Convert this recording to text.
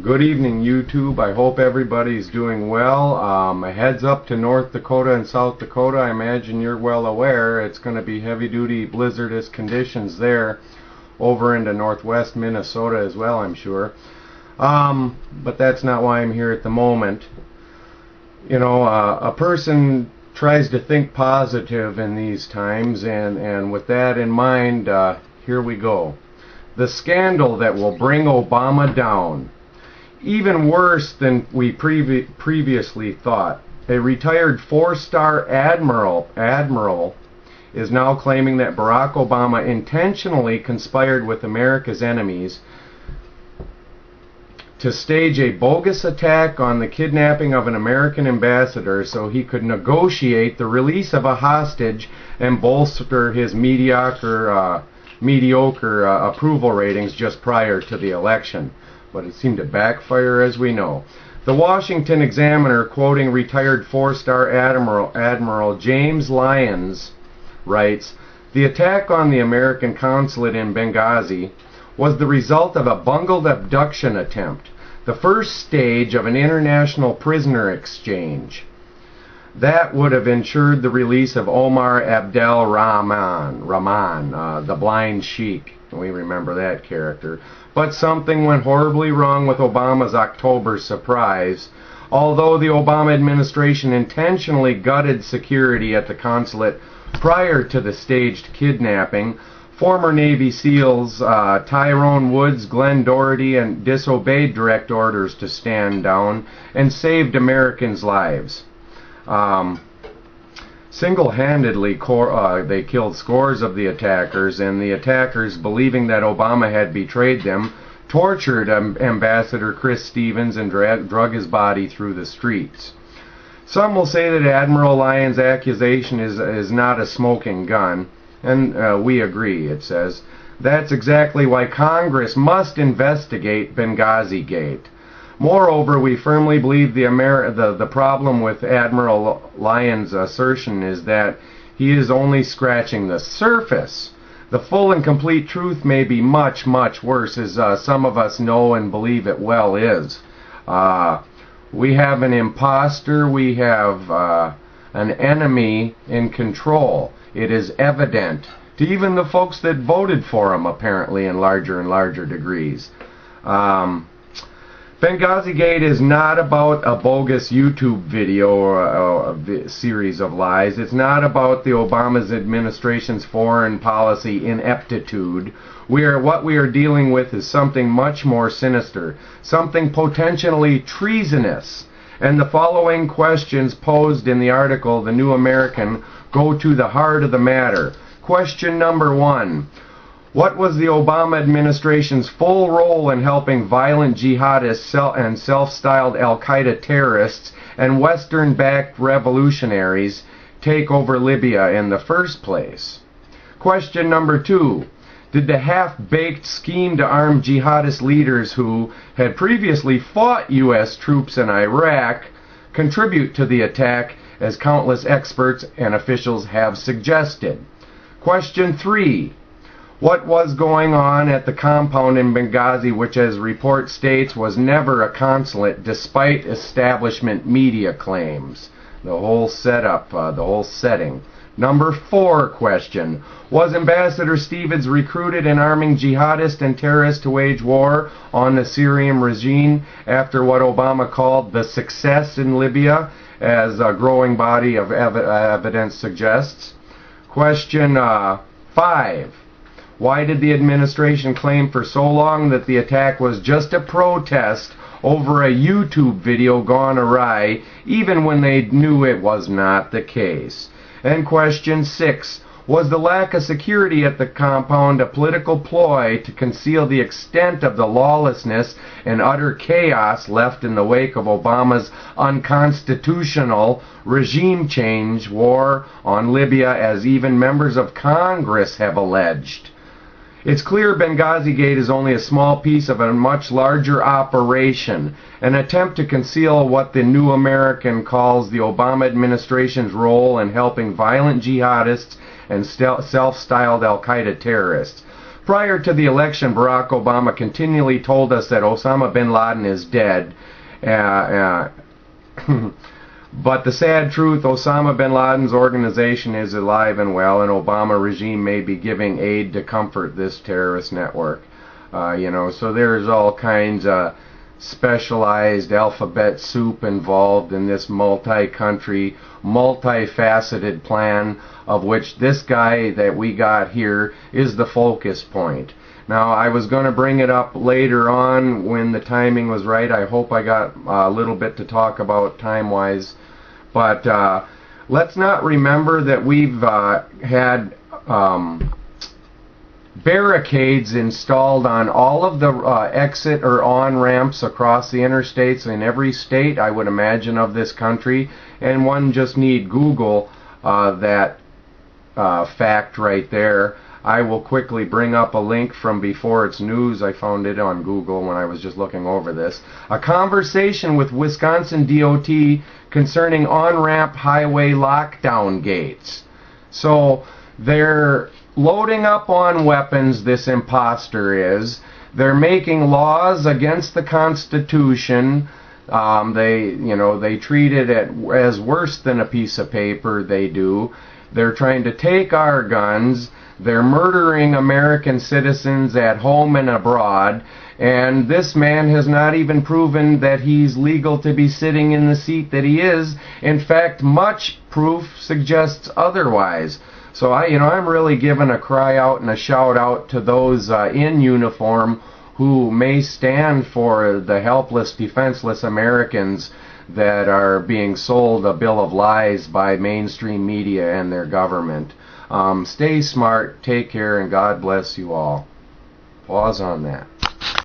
Good evening, YouTube. I hope everybody's doing well. A heads up to North Dakota and South Dakota. I imagine you're well aware it's going to be heavy-duty blizzardous conditions there, over into northwest Minnesota as well, I'm sure. But that's not why I'm here at the moment. You know, a person tries to think positive in these times, and with that in mind, here we go. The scandal that will bring Obama down. Even worse than we previously thought. A retired four-star admiral is now claiming that Barack Obama intentionally conspired with America's enemies to stage a bogus attack on the kidnapping of an American ambassador so he could negotiate the release of a hostage and bolster his mediocre approval ratings just prior to the election. But it seemed to backfire, as we know. The Washington Examiner, quoting retired four-star Admiral James Lyons, writes, "The attack on the American consulate in Benghazi was the result of a bungled abduction attempt, the first stage of an international prisoner exchange. That would have ensured the release of Omar Abdel Rahman, the blind sheik." We remember that character. But something went horribly wrong with Obama's October surprise. Although the Obama administration intentionally gutted security at the consulate prior to the staged kidnapping, former Navy SEALs Tyrone Woods, Glenn Doherty, and disobeyed direct orders to stand down and saved Americans' lives. Single-handedly, they killed scores of the attackers, and the attackers, believing that Obama had betrayed them, tortured Ambassador Chris Stevens and drug his body through the streets. Some will say that Admiral Lyons' accusation is not a smoking gun, and we agree, it says. That's exactly why Congress must investigate Benghazi Gate. Moreover, we firmly believe the problem with Admiral Lyons' assertion is that he is only scratching the surface. The full and complete truth may be much, much worse, as some of us know and believe it well is. We have an imposter, we have an enemy in control. It is evident to even the folks that voted for him, apparently, in larger and larger degrees. Benghazi Gate is not about a bogus YouTube video or a series of lies. It's not about the Obama's administration's foreign policy ineptitude. What we are dealing with is something much more sinister, something potentially treasonous. And the following questions posed in the article, The New American, go to the heart of the matter. Question number 1. What was the Obama administration's full role in helping violent jihadists and self-styled al-Qaeda terrorists and Western-backed revolutionaries take over Libya in the first place? Question number 2. Did the half-baked scheme to arm jihadist leaders who had previously fought U.S. troops in Iraq contribute to the attack, as countless experts and officials have suggested? Question 3. What was going on at the compound in Benghazi, which, as report states, was never a consulate despite establishment media claims? The whole setup, the whole setting. Number 4 question. Was Ambassador Stevens recruited in arming jihadists and terrorists to wage war on the Syrian regime after what Obama called the success in Libya, as a growing body of evidence suggests? Question 5. Why did the administration claim for so long that the attack was just a protest over a YouTube video gone awry, even when they knew it was not the case? And question 6. Was the lack of security at the compound a political ploy to conceal the extent of the lawlessness and utter chaos left in the wake of Obama's unconstitutional regime change war on Libya, as even members of Congress have alleged? It's clear Benghazi Gate is only a small piece of a much larger operation, an attempt to conceal what the New American calls the Obama administration's role in helping violent jihadists and self-styled al-Qaeda terrorists. Prior to the election, Barack Obama continually told us that Osama bin Laden is dead. But the sad truth, Osama bin Laden's organization is alive and well, and Obama regime may be giving aid to comfort this terrorist network. So there's all kinds of specialized alphabet soup involved in this multi-country, multifaceted plan, of which this guy that we got here is the focus point. Now, I was going to bring it up later on when the timing was right. I hope I got a little bit to talk about time-wise. But let's not remember that we've had barricades installed on all of the exit or on-ramps across the interstates in every state, I would imagine, of this country. And one just need Google that fact right there. I will quickly bring up a link from before it's news. I found it on Google when I was just looking over this. A conversation with Wisconsin DOT concerning on-ramp highway lockdown gates. So they're loading up on weapons, this imposter is. They're making laws against the Constitution. They treat it as worse than a piece of paper, they do. They're trying to take our guns. They're murdering American citizens at home and abroad, and this man has not even proven that he's legal to be sitting in the seat that he is. In fact, much proof suggests otherwise. So I'm really giving a cry out and a shout out to those in uniform who may stand for the helpless, defenseless Americans that are being sold a bill of lies by mainstream media and their government. Stay smart, take care, and God bless you all. Pause on that.